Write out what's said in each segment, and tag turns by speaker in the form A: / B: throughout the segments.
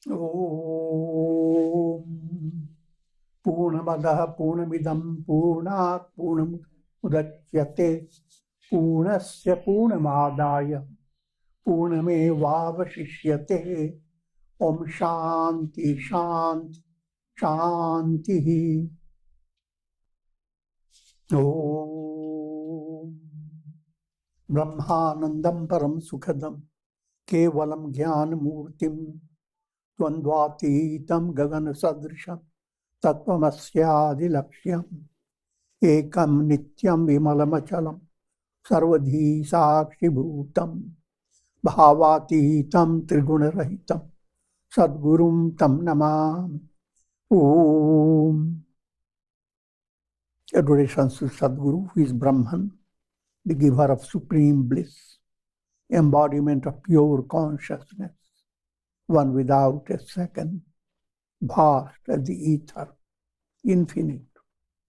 A: Om Purnamadaha Purnamidam Purnat Purnamudachyate Purnasya Purnamadaya Purnamevavashishyate. Om Shanti Shanti Shanti. Om Brahmanandam Param Sukhadam Kevalam Jnana Murtim Dvandvatitam Gagana Sadrisham Tattvamasya Laksham Ekam Nityam Vimalamachalam Sarvadhi Sakshi Bhutam Bhavatitam Triguna-rahitam Sadgurum Tam Namam. Om. Adorations to Sadguru, who is Brahman, the giver of supreme bliss, embodiment of pure consciousness, one without a second, vast as the ether, infinite,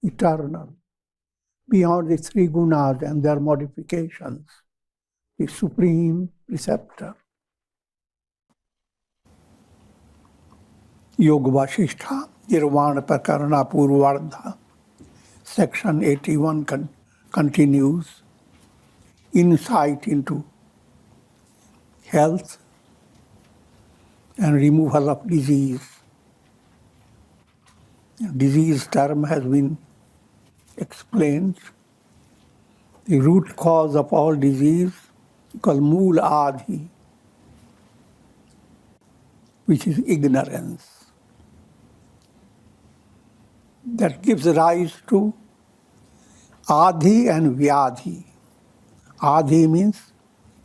A: eternal, beyond the three gunas and their modifications, the supreme preceptor. Yoga Vasistha, Nirvana Prakarana Purvārdha, Section 81 continues. Insight into health and removal of disease. Disease term has been explained. The root cause of all disease is called Mool Adhi, which is ignorance. That gives rise to Adhi and Vyadhi. Adhi means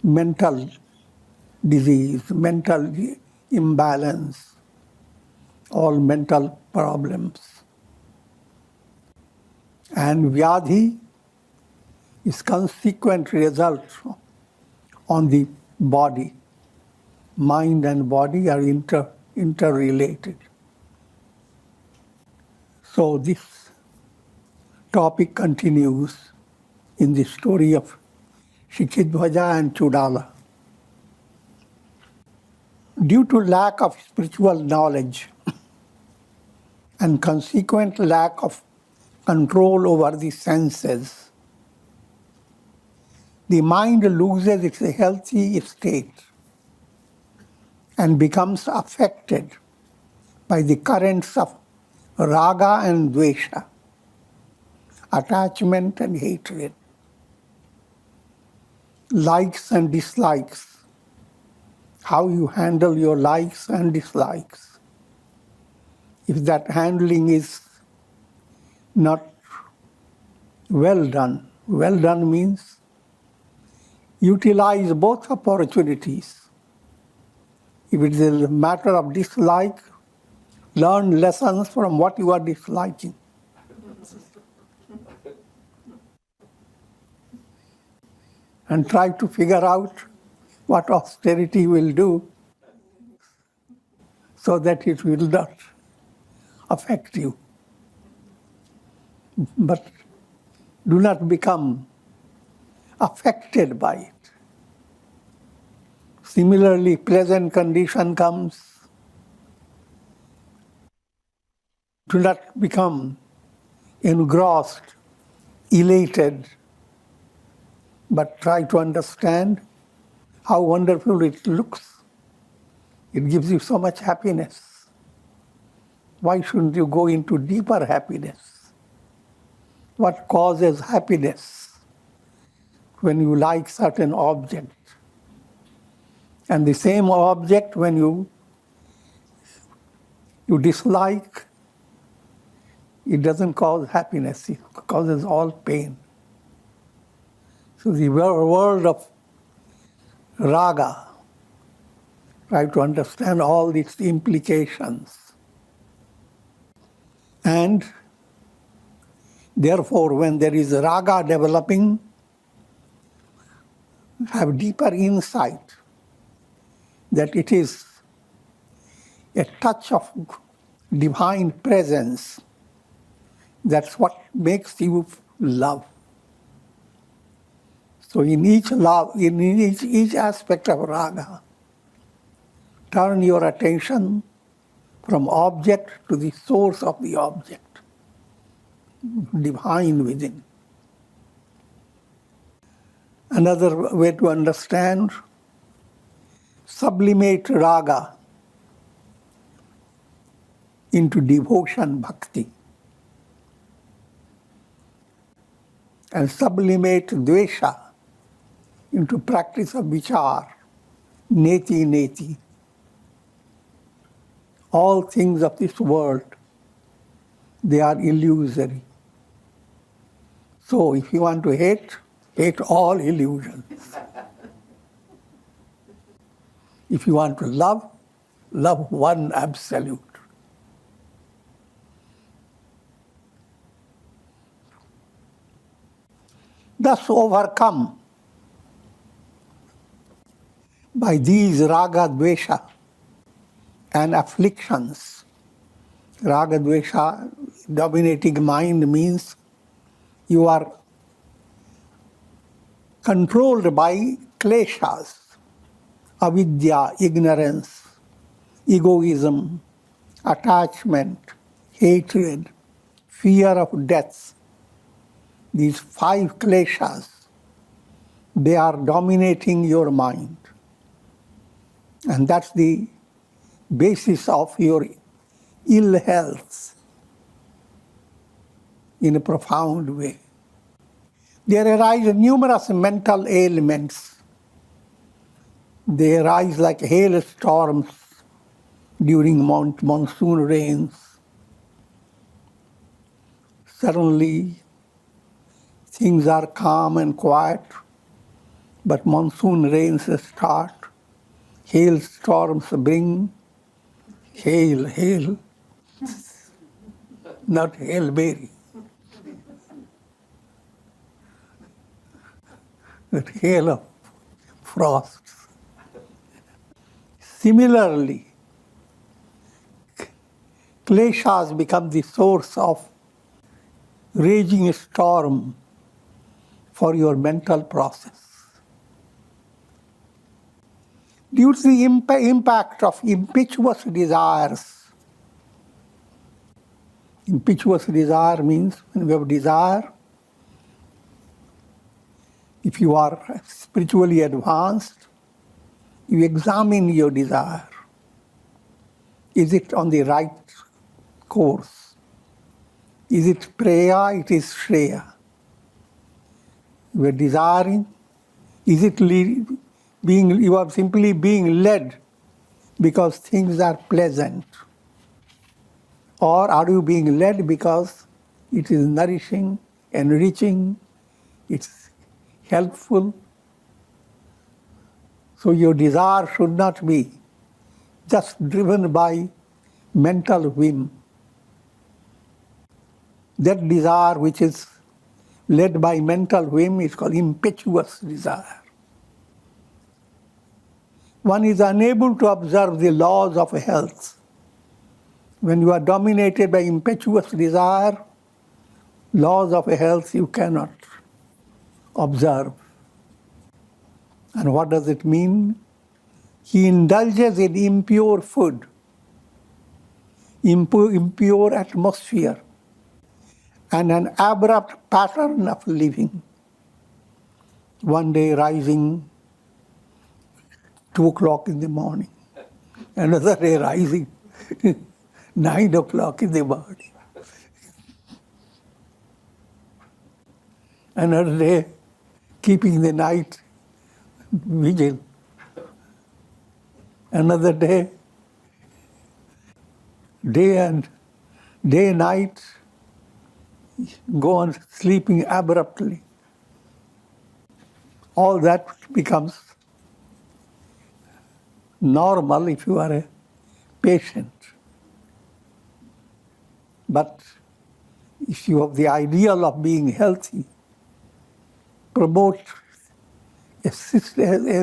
A: mental disease, mental imbalance, all mental problems. And Vyadhi is consequent result on the body. Mind and body are interrelated. So this topic continues in the story of Shikhidhwaja and Chudala. Due to lack of spiritual knowledge and consequent lack of control over the senses, the mind loses its healthy state and becomes affected by the currents of Raga and Dvesha, attachment and hatred, likes and dislikes, how you handle your likes and dislikes. If that handling is not well done means utilize both opportunities. If it is a matter of dislike, learn lessons from what you are disliking. And try to figure out what austerity will do so that it will not affect you. But do not become affected by it. Similarly, pleasant condition comes. Do not become engrossed, elated, but try to understand how wonderful it looks. It gives you so much happiness. Why shouldn't you go into deeper happiness? What causes happiness when you like certain object? And the same object when you dislike, it doesn't cause happiness, it causes all pain. So the world of Raga, try to understand all its implications. And therefore, when there is Raga developing, have deeper insight that it is a touch of divine presence. That's what makes you love. So in each love, in each aspect of Raga, turn your attention from object to the source of the object, divine within. Another way to understand, sublimate raga into devotion, bhakti, and sublimate dvesha into practice of vichar, neti neti. All things of this world, they are illusory. So if you want to hate, hate all illusions. If you want to love, love one absolute. Thus overcome by these raga, dvesha, and afflictions. Raga, dvesha, dominating mind means you are controlled by kleshas, avidya, ignorance, egoism, attachment, hatred, fear of death. These 5 kleshas, they are dominating your mind. And that's the basis of your ill health in a profound way. There arise numerous mental ailments. They arise like hailstorms during monsoon rains. Suddenly, things are calm and quiet, but monsoon rains start. Hailstorms bring hail, not hailberry, but hail of frosts. Similarly, kleshas become the source of raging storm for your mental process. Due to the impact of impetuous desires. Impetuous desire means when you have desire, if you are spiritually advanced, you examine your desire. Is it on the right course? Is it preya? It is shreya. You are desiring. Is it you are simply being led because things are pleasant? Or are you being led because it is nourishing, enriching, it's helpful? So your desire should not be just driven by mental whim. That desire which is led by mental whim is called impetuous desire. One is unable to observe the laws of health. When you are dominated by impetuous desire, laws of health you cannot observe. And what does it mean? He indulges in impure food, impure atmosphere, and an abrupt pattern of living. One day rising 2 o'clock in the morning, another day rising 9 o'clock in the morning, another day keeping the night vigil, another day night, go on sleeping abruptly. All that becomes normal if you are a patient. But if you have the ideal of being healthy, promote a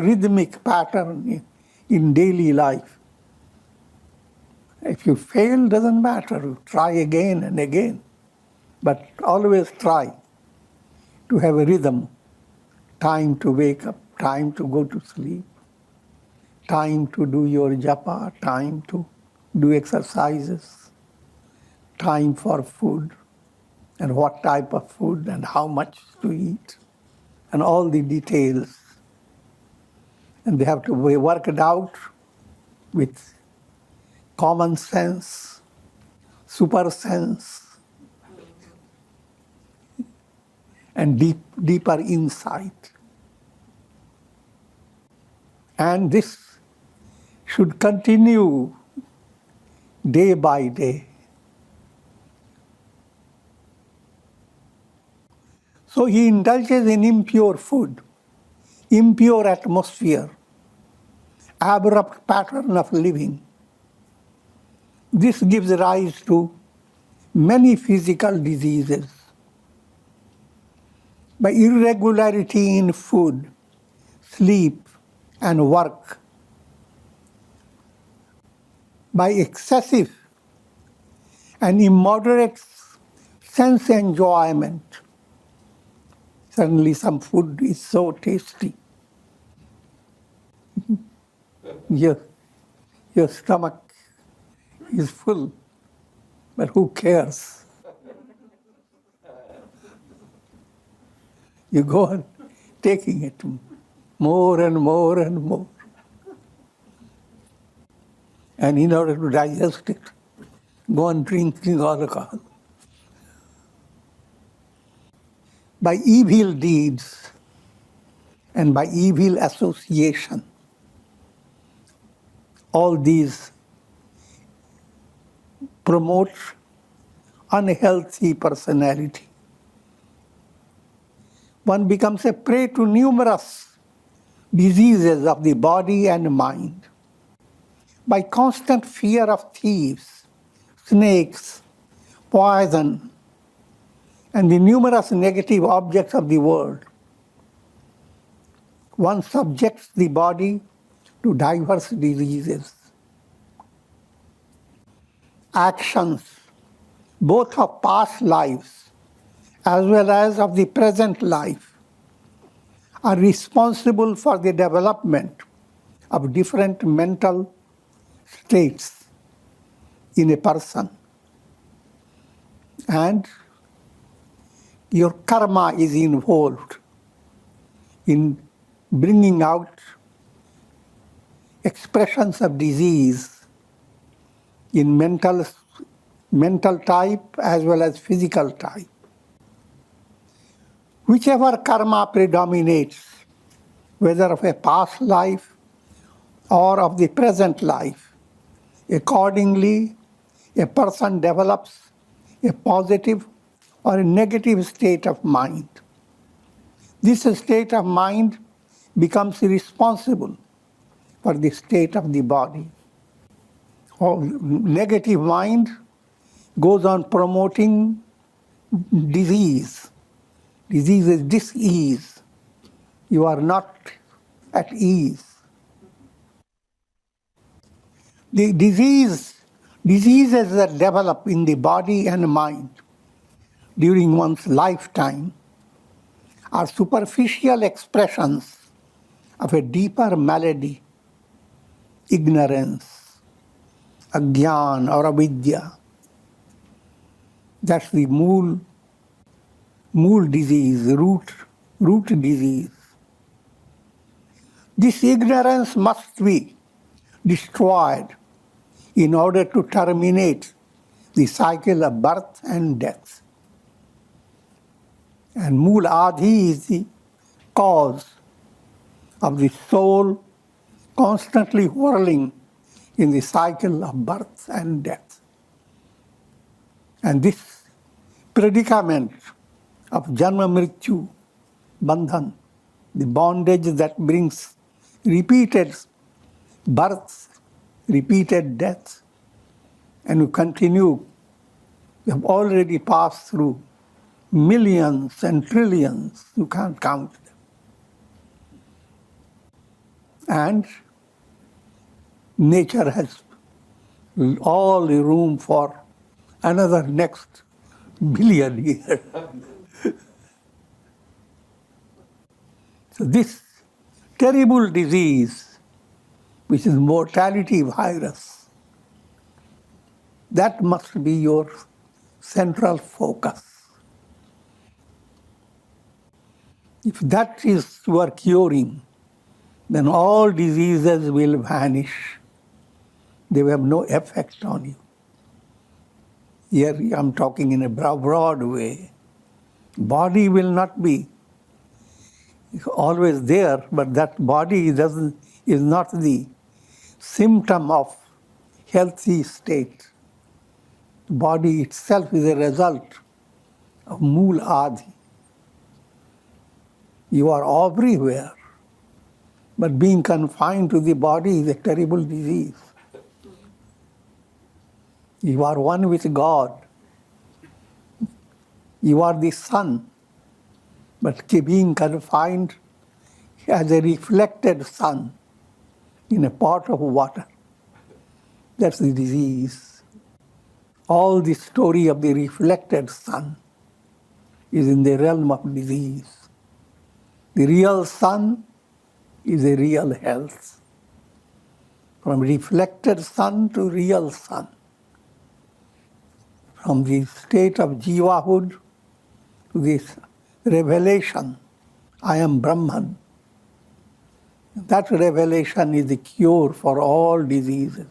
A: rhythmic pattern in daily life. If you fail, doesn't matter. Try again and again. But always try to have a rhythm. Time to wake up, time to go to sleep, time to do your japa, time to do exercises, time for food, and what type of food and how much to eat, and all the details. And they have to be worked out with common sense, super sense, and deeper insight. And this should continue day by day. So he indulges in impure food, impure atmosphere, abrupt pattern of living. This gives rise to many physical diseases. By irregularity in food, sleep, and work, by excessive and immoderate sense enjoyment. Suddenly some food is so tasty. Your stomach is full, but who cares? You go on taking it more and more and more. And in order to digest it, go on drinking alcohol. By evil deeds and by evil association, all these promote unhealthy personality. One becomes a prey to numerous diseases of the body and mind. By constant fear of thieves, snakes, poison, and the numerous negative objects of the world, one subjects the body to diverse diseases. Actions, both of past lives as well as of the present life, are responsible for the development of different mental states in a person. And your karma is involved in bringing out expressions of disease in mental type as well as physical type. Whichever karma predominates, whether of a past life or of the present life, accordingly, a person develops a positive or a negative state of mind. This state of mind becomes responsible for the state of the body. Or negative mind goes on promoting disease. Disease is dis-ease. You are not at ease. The diseases that develop in the body and mind during one's lifetime are superficial expressions of a deeper malady, ignorance, ajnana or avidya. That's the mool disease, root disease. This ignorance must be destroyed in order to terminate the cycle of birth and death. And mool adi is the cause of the soul constantly whirling in the cycle of birth and death. And this predicament of janma mrityu, bandhan, the bondage that brings repeated births, repeated deaths, and you continue. You have already passed through millions and trillions, you can't count them. And nature has all the room for another next billion years. So this terrible disease, which is mortality virus, That must be your central focus. If that is you are curing, then all diseases will vanish. They will have no effect on you. Here I'm talking in a broad way. Body will not be always there, but that body is not the symptom of healthy state. Body itself is a result of mool adi. You are everywhere, but being confined to the body is a terrible disease. You are one with God. You are the sun, but being confined as a reflected sun in a pot of water. That's the disease. All the story of the reflected sun is in the realm of disease. The real sun is a real health. From reflected sun to real sun. From the state of jivahood to this revelation, I am Brahman. That revelation is the cure for all diseases.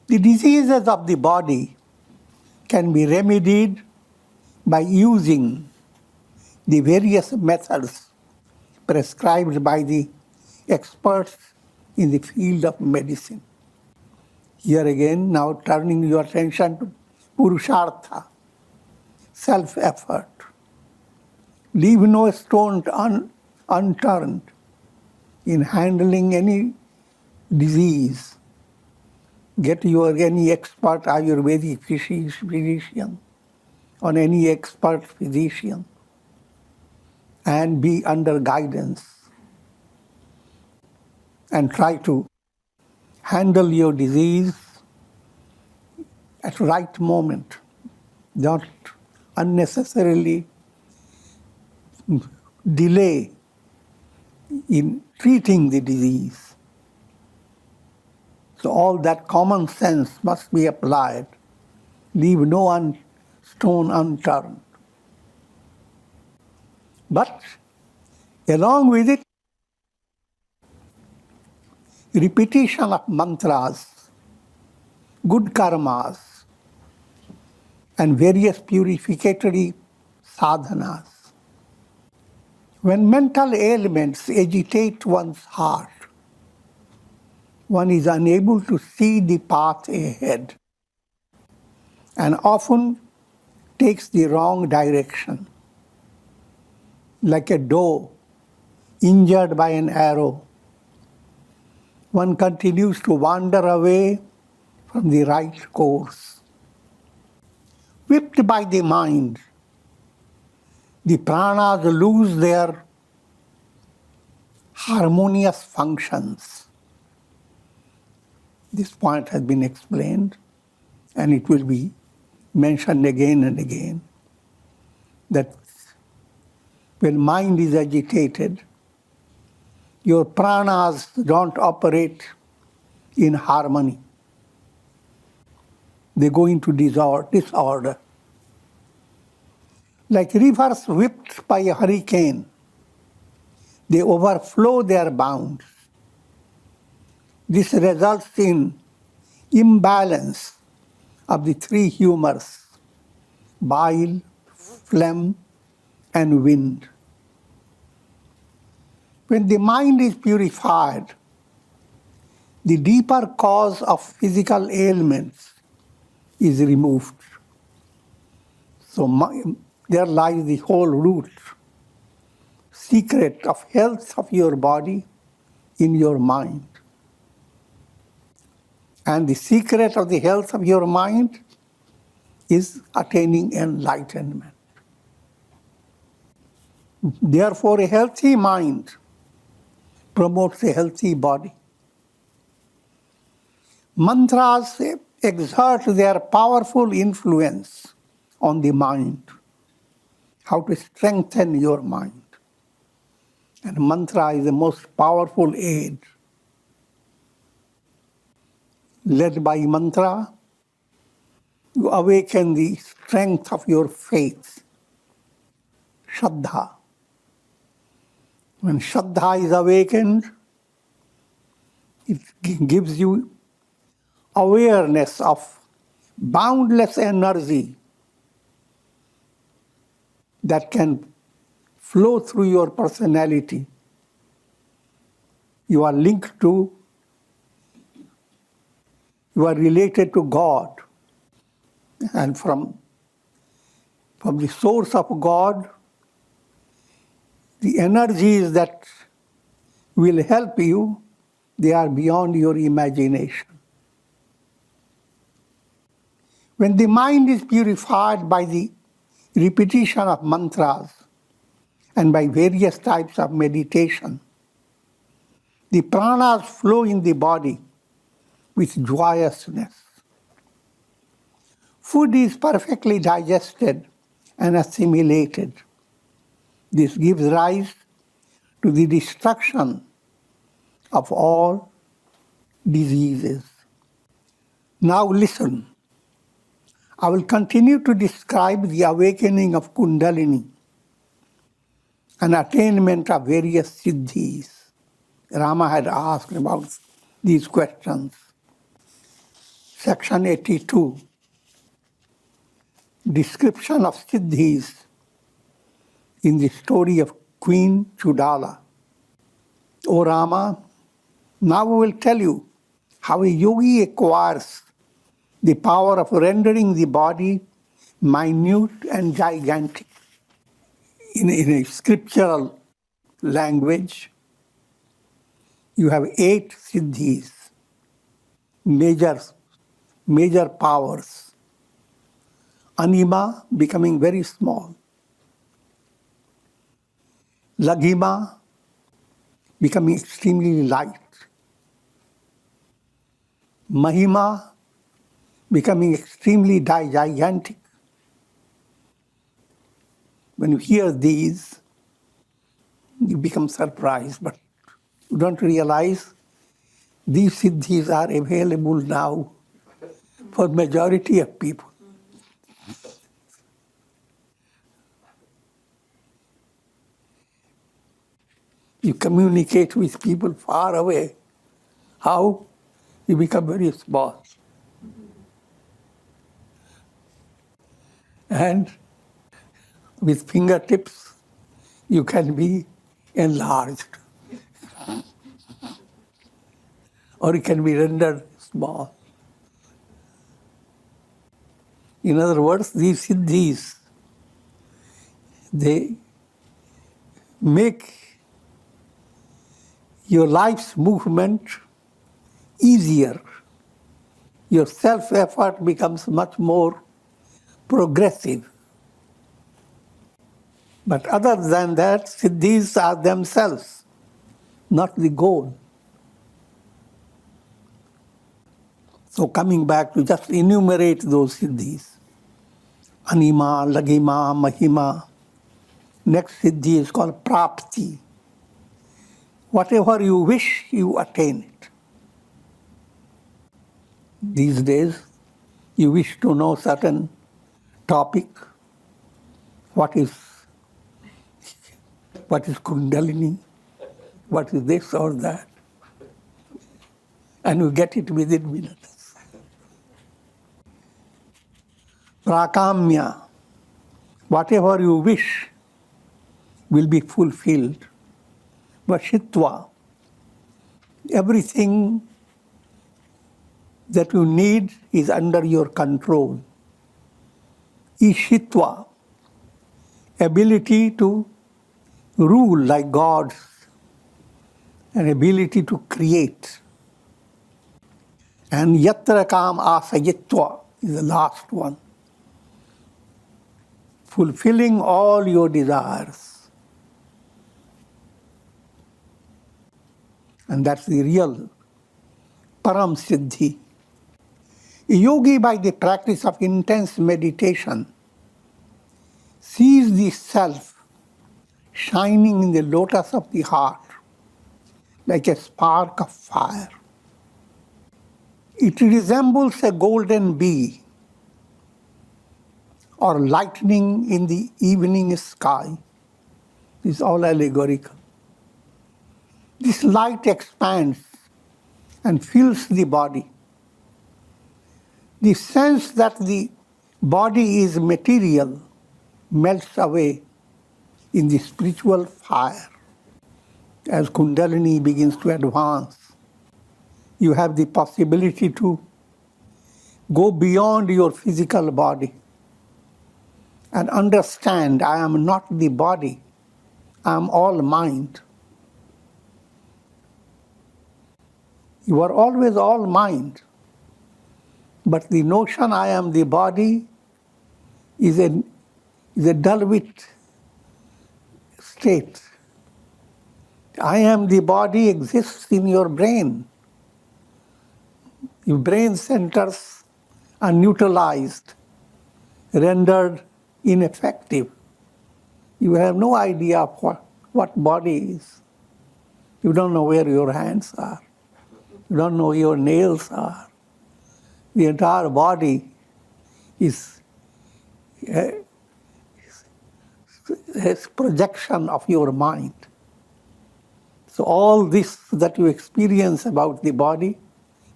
A: The diseases of the body can be remedied by using the various methods prescribed by the experts in the field of medicine. Here again, now turning your attention to Purushartha, self-effort. Leave no stone unturned in handling any disease. Get any expert Ayurvedic physician or any expert physician and be under guidance and try to handle your disease at the right moment, not unnecessarily delay in treating the disease. So all that common sense must be applied. Leave no stone unturned. But along with it, repetition of mantras, good karmas, and various purificatory sadhanas. When mental ailments agitate one's heart, one is unable to see the path ahead and often takes the wrong direction. Like a doe injured by an arrow, one continues to wander away from the right course. Whipped by the mind, the pranas lose their harmonious functions. This point has been explained, and it will be mentioned again and again, that when mind is agitated, your pranas don't operate in harmony. They go into disorder. Like rivers whipped by a hurricane, they overflow their bounds. This results in imbalance of the three humors, bile, phlegm, and wind. When the mind is purified, the deeper cause of physical ailments is removed. So there lies the whole root, secret of health of your body in your mind. And the secret of the health of your mind is attaining enlightenment. Therefore, a healthy mind promotes a healthy body. Mantras exert their powerful influence on the mind, how to strengthen your mind. And mantra is the most powerful aid. led by mantra, you awaken the strength of your faith, Shraddha. When Shraddha is awakened, it gives you awareness of boundless energy that can flow through your personality. You are linked to, you are related to God. And from the source of God, the energies that will help you, they are beyond your imagination. When the mind is purified by the repetition of mantras and by various types of meditation, the pranas flow in the body with joyousness. Food is perfectly digested and assimilated. This gives rise to the destruction of all diseases. Now listen. I will continue to describe the awakening of Kundalini and attainment of various Siddhis. Rama had asked about these questions. Section 82. Description of Siddhis in the story of Queen Chudala. O Rama, now we will tell you how a yogi acquires the power of rendering the body minute and gigantic. In a scriptural language, you have 8 Siddhis, major powers. Anima, becoming very small. Laghima, becoming extremely light. Mahima, becoming extremely gigantic. When you hear these, you become surprised, but you don't realize these Siddhis are available now for majority of people. You communicate with people far away. How? You become very small. And with fingertips, you can be enlarged. Or it can be rendered small. In other words, these Siddhis, they make your life's movement easier. Your self-effort becomes much more progressive. But other than that, Siddhis are themselves, not the goal. So coming back to just enumerate those Siddhis. Anima, Laghima, Mahima. Next Siddhi is called Prapti. Whatever you wish, you attain it. These days, you wish to know certain topic. What is Kundalini? What is this or that? And you get it within minutes. Prakamya. Whatever you wish will be fulfilled. Vashitva. Everything that you need is under your control. Ishitva. Ability to rule like gods. An ability to create. And yatra kam asayitva is the last one. Fulfilling all your desires. And that's the real Param Siddhi. A yogi, by the practice of intense meditation, sees the self shining in the lotus of the heart like a spark of fire. It resembles a golden bee or lightning in the evening sky. This is all allegorical. This light expands and fills the body. The sense that the body is material melts away in the spiritual fire. As Kundalini begins to advance, you have the possibility to go beyond your physical body and understand, I am not the body, I am all mind. You are always all mind. But the notion I am the body is a dull-wit state. I am the body exists in your brain. Your brain centers are neutralized, rendered ineffective. You have no idea of what body is. You don't know where your hands are. You don't know where your nails are. The entire body is a projection of your mind. So all this that you experience about the body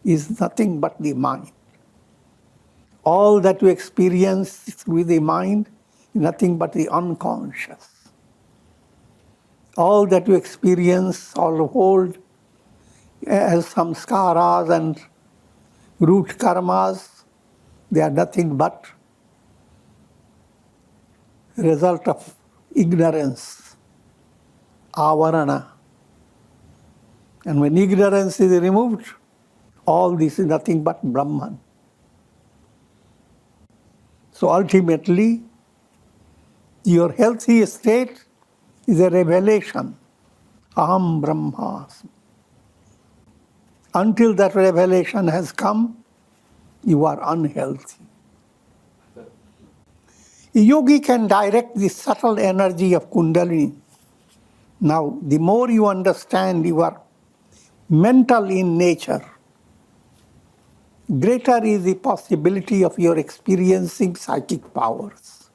A: is nothing but the mind. All that you experience through the mind is nothing but the unconscious. All that you experience or hold as samskaras and root karmas, they are nothing but result of ignorance, avarana. And when ignorance is removed, all this is nothing but Brahman. So ultimately, your healthy state is a revelation. Aham Brahmasmi. Until that revelation has come, you are unhealthy. A yogi can direct the subtle energy of Kundalini. Now, the more you understand you are mental in nature, greater is the possibility of your experiencing psychic powers.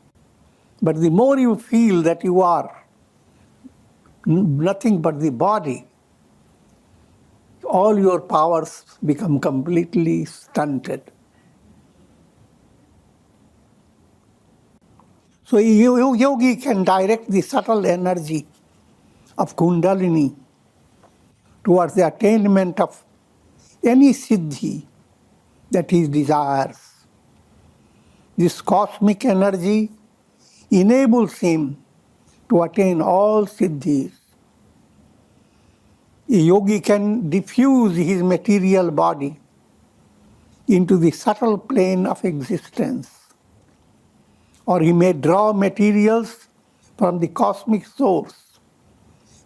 A: But the more you feel that you are nothing but the body, all your powers become completely stunted. So a yogi can direct the subtle energy of Kundalini towards the attainment of any siddhi that he desires. This cosmic energy enables him to attain all siddhis. A yogi can diffuse his material body into the subtle plane of existence, or he may draw materials from the cosmic source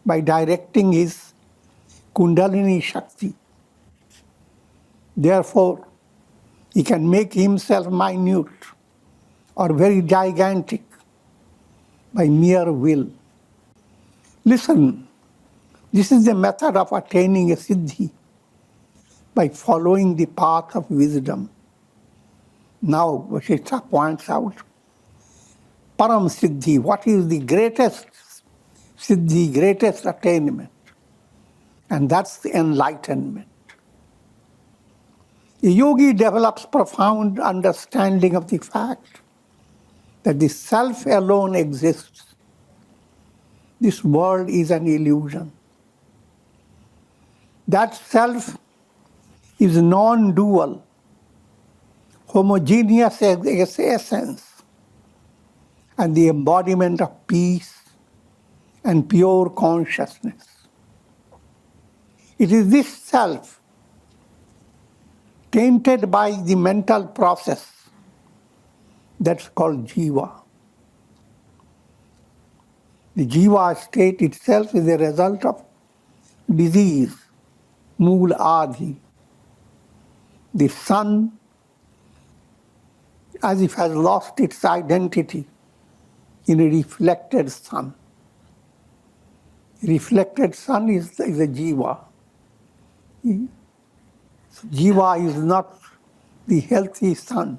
A: by directing his Kundalini Shakti. Therefore, he can make himself minute or very gigantic by mere will. Listen, this is the method of attaining a siddhi, by following the path of wisdom. Now, Vasistha points out, Param Siddhi, what is the greatest siddhi, greatest attainment? And that's the enlightenment. A yogi develops profound understanding of the fact that the self alone exists. This world is an illusion. That self is non-dual, homogeneous essence, and the embodiment of peace and pure consciousness. It is this self, tainted by the mental process, that's called jiva. The jiva state itself is a result of disease, mool adhi. The sun, as if has lost its identity in a reflected sun. Reflected sun is a jiva. So Jiva is not the healthy sun,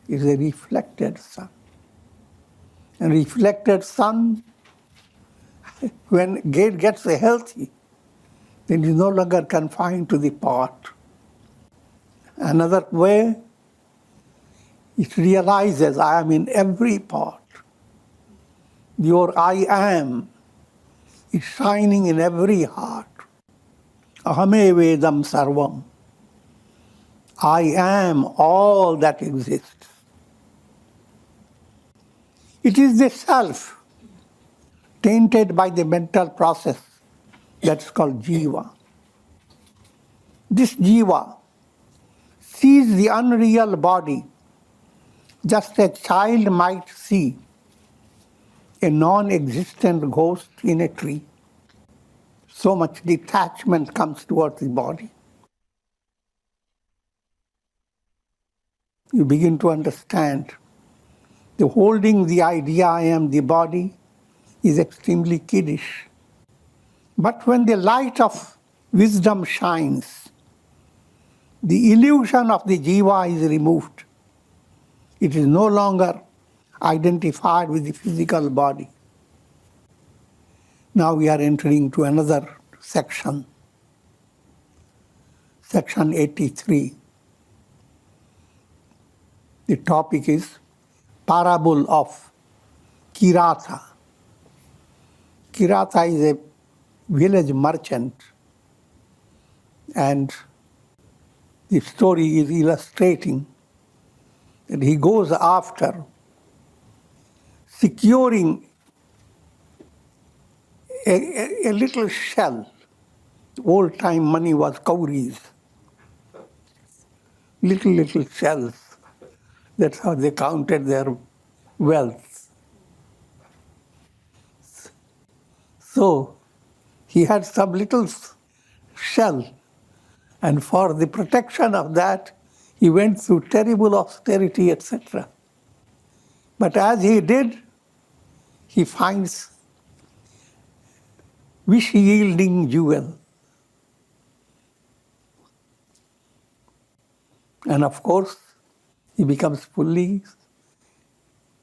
A: it's a reflected sun. And reflected sun, when it gets healthy, then is no longer confined to the pot. Another way, it realizes I am in every pot. Your I am is shining in every heart. Ahame Vedam Sarvam. I am all that exists. It is the self tainted by the mental process that's called Jiva. This Jiva sees the unreal body just as a child might see a non-existent ghost in a tree. So much detachment comes towards the body. You begin to understand the holding the idea I am the body is extremely kiddish. But when the light of wisdom shines, the illusion of the jiva is removed. It is no longer identified with the physical body. Now we are entering to another section, section 83. The topic is parable of Kiratha. Kiratha is a village merchant, and the story is illustrating that he goes after securing a little shell. Old time money was cowries, little shells. That's how they counted their wealth. So he had some little shell, and for the protection of that, he went through terrible austerity, etc. But as he did, he finds wish-yielding jewel. And of course, he becomes fully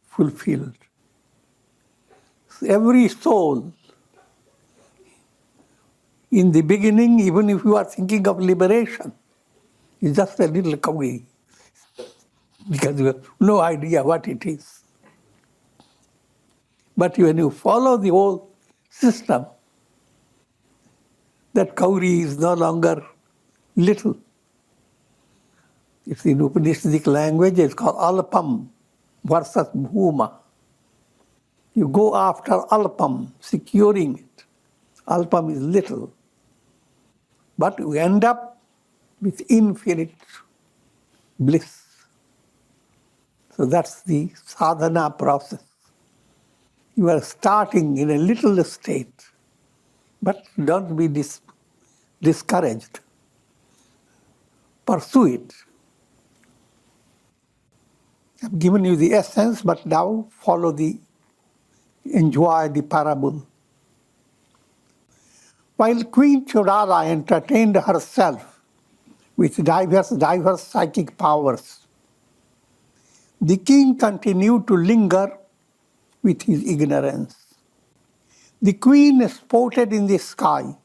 A: fulfilled. So every soul, in the beginning, even if you are thinking of liberation, is just a little cowrie, because you have no idea what it is. But when you follow the whole system, that cowrie is no longer little. It's in Upanishadic language, it's called alpam versus bhuma. You go after alpam, securing it. Alpam is little. But you end up with infinite bliss. So that's the sadhana process. You are starting in a little state, but don't be discouraged. Pursue it. I've given you the essence, but now enjoy the parable. While Queen Chudala entertained herself with diverse psychic powers, the king continued to linger with his ignorance. The queen sported in the sky,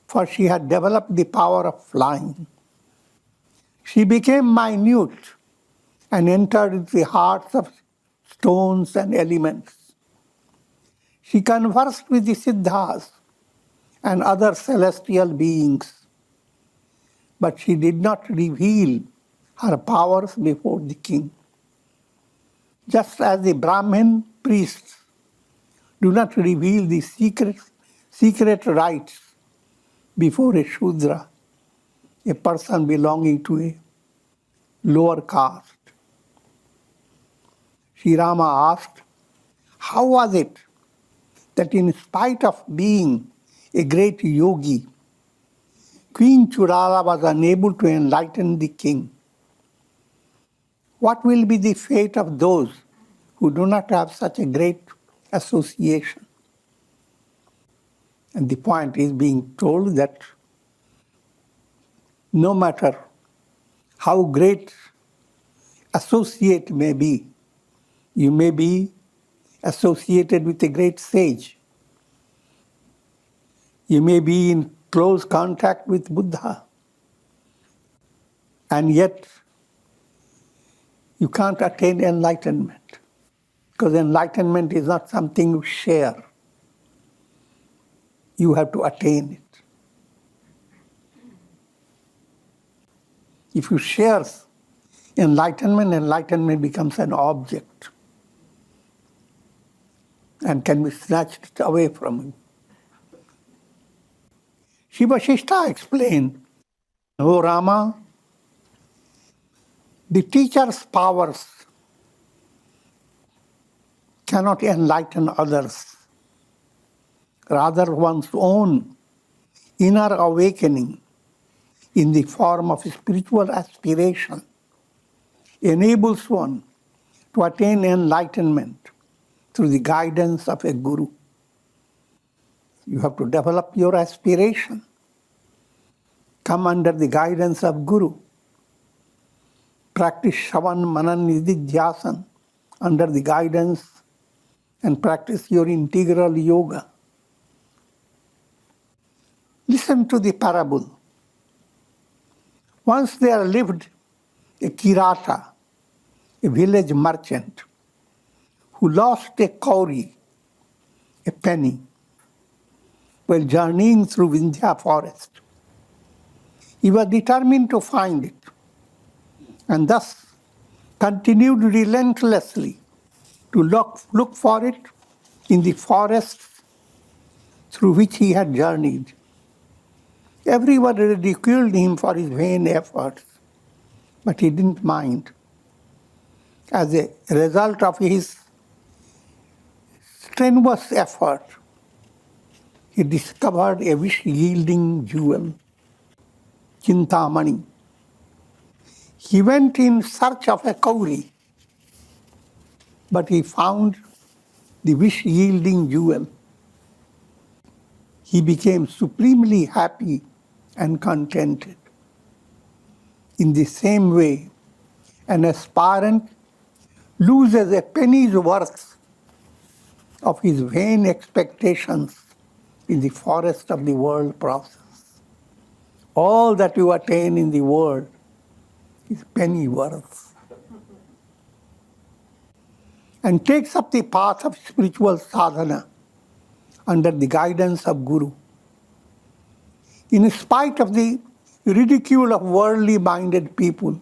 A: for she had developed the power of flying. She became minute and entered into the hearts of stones and elements. She conversed with the Siddhas and other celestial beings, but she did not reveal her powers before the king. Just as the Brahmin priests do not reveal the secret rites before a Shudra, a person belonging to a lower caste. Sri Rama asked, how was it that in spite of being a great yogi, Queen Chudala was unable to enlighten the king? What will be the fate of those who do not have such a great association? And the point is being told that no matter how great associate may be, you may be associated with a great sage. You may be in close contact with Buddha, and yet you can't attain enlightenment, because enlightenment is not something you share. You have to attain it. If you share enlightenment, enlightenment becomes an object and can be snatched away from you. Shiva Vasistha explained, O Rama, the teacher's powers cannot enlighten others. Rather, one's own inner awakening in the form of spiritual aspiration enables one to attain enlightenment through the guidance of a guru. You have to develop your aspiration. Come under the guidance of guru. Practice Shravan Manan Nididhyasan under the guidance and practice your integral yoga. Listen to the parable. Once there lived a Kirata, a village merchant, who lost a kauri, a penny, while journeying through Vindhya forest. He was determined to find it, and thus continued relentlessly to look for it in the forests through which he had journeyed. Everyone ridiculed him for his vain efforts, but he didn't mind. As a result of his strenuous effort, he discovered a wish-yielding jewel, Chintamani. He went in search of a kauri, but he found the wish-yielding jewel. He became supremely happy and contented. In the same way, an aspirant loses a penny's worth of his vain expectations in the forest of the world process. All that you attain in the world is penny worth. And takes up the path of spiritual sadhana under the guidance of Guru. In spite of the ridicule of worldly-minded people,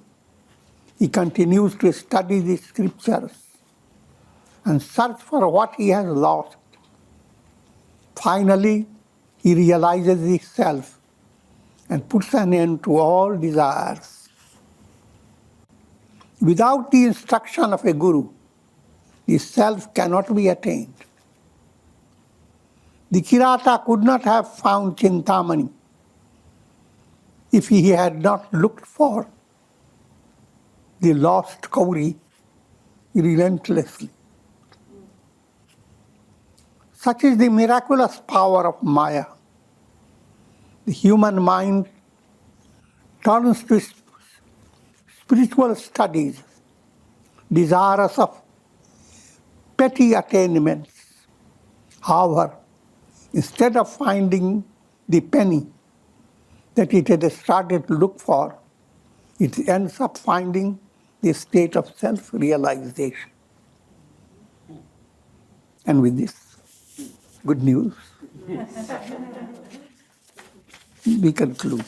A: he continues to study the scriptures and search for what he has lost. Finally, he realizes the self and puts an end to all desires. Without the instruction of a guru, the self cannot be attained. The Kirata could not have found Chintamani if he had not looked for the lost kauri relentlessly. Such is the miraculous power of Maya. The human mind turns to spiritual studies, desirous of petty attainments. However, instead of finding the penny that it had started to look for, it ends up finding the state of self-realization. And with this good news, we conclude.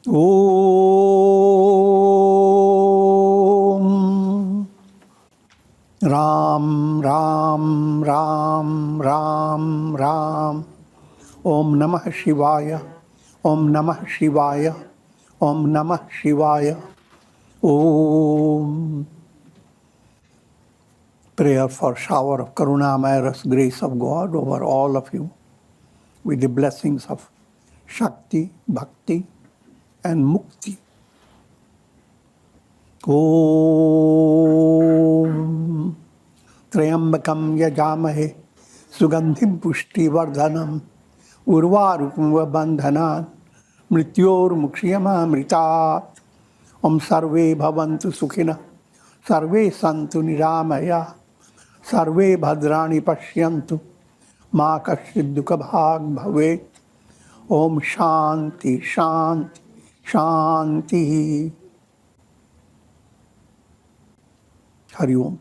A: Om Ram Ram Ram Ram Ram Om Namah Shivaya Om Namah Shivaya Om Namah Shivaya Om. Prayer for shower of Karunamaya grace of God over all of you with the blessings of Shakti, Bhakti and Mukti. Om Trayambakam Yajamahe Sugandhim Pushti Vardhanam उर्वारुकमिव बन्धनान् मृत्योर्मुक्ष्यमामृतात्। ओम सर्वे भवन्तु सुखिनः, सर्वे सन्तु निरामयाः, सर्वे भद्राणि पश्यन्तु, मा कश्चित् दुःखभाग् भवेत्। ओम शांति शांति शांति। हरि ओम।